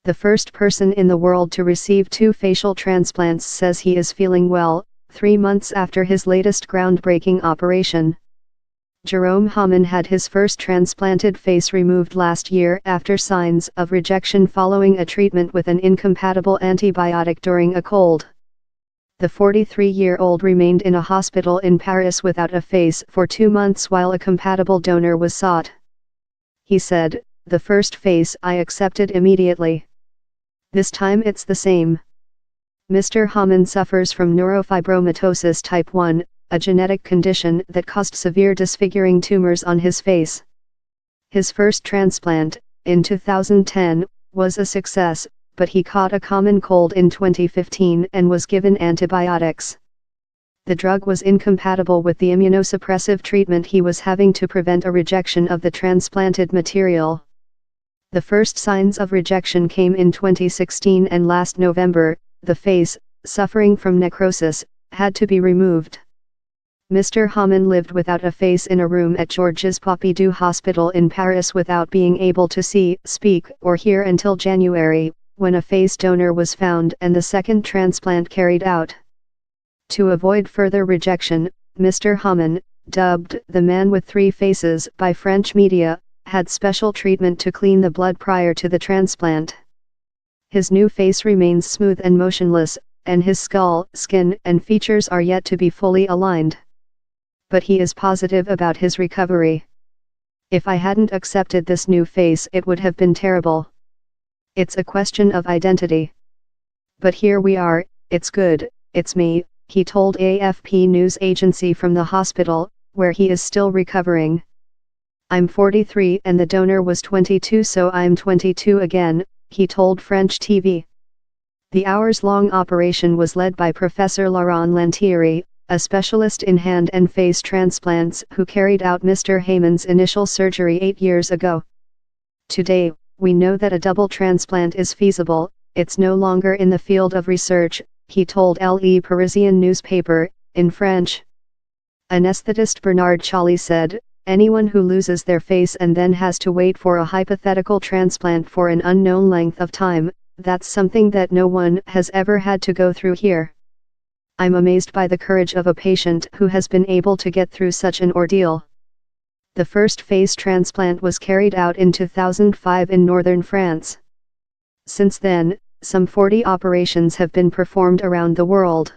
The first person in the world to receive 2 facial transplants says he is feeling well, 3 months after his latest groundbreaking operation. Jérôme Hamon had his first transplanted face removed last year after signs of rejection following a treatment with an incompatible antibiotic during a cold. The 43-year-old remained in a hospital in Paris without a face for 2 months while a compatible donor was sought. He said, "The first face I accepted immediately. This time it's the same." Mr. Hamon suffers from neurofibromatosis type 1, a genetic condition that caused severe disfiguring tumors on his face. His first transplant, in 2010, was a success, but he caught a common cold in 2015 and was given antibiotics. The drug was incompatible with the immunosuppressive treatment he was having to prevent a rejection of the transplanted material. The first signs of rejection came in 2016 and last November, the face, suffering from necrosis, had to be removed. Mr. Hamon lived without a face in a room at Georges Pompidou Hospital in Paris without being able to see, speak, or hear until January, when a face donor was found and the second transplant carried out. To avoid further rejection, Mr. Hamon, dubbed the man with 3 faces by French media, had special treatment to clean the blood prior to the transplant. His new face remains smooth and motionless, and his skull, skin, and features are yet to be fully aligned. But he is positive about his recovery. "If I hadn't accepted this new face, it would have been terrible. It's a question of identity. But here we are, it's good, it's me," he told AFP news agency from the hospital, where he is still recovering. "I'm 43 and the donor was 22, so I'm 22 again," he told French TV. The hours-long operation was led by Professor Laurent Lantieri, a specialist in hand and face transplants who carried out Mr. Hamon's initial surgery 8 years ago. "Today, we know that a double transplant is feasible, it's no longer in the field of research," he told Le Parisien newspaper, in French. Anesthetist Bernard Chally said, "Anyone who loses their face and then has to wait for a hypothetical transplant for an unknown length of time, that's something that no one has ever had to go through here. I'm amazed by the courage of a patient who has been able to get through such an ordeal." The first face transplant was carried out in 2005 in northern France. Since then, some 40 operations have been performed around the world.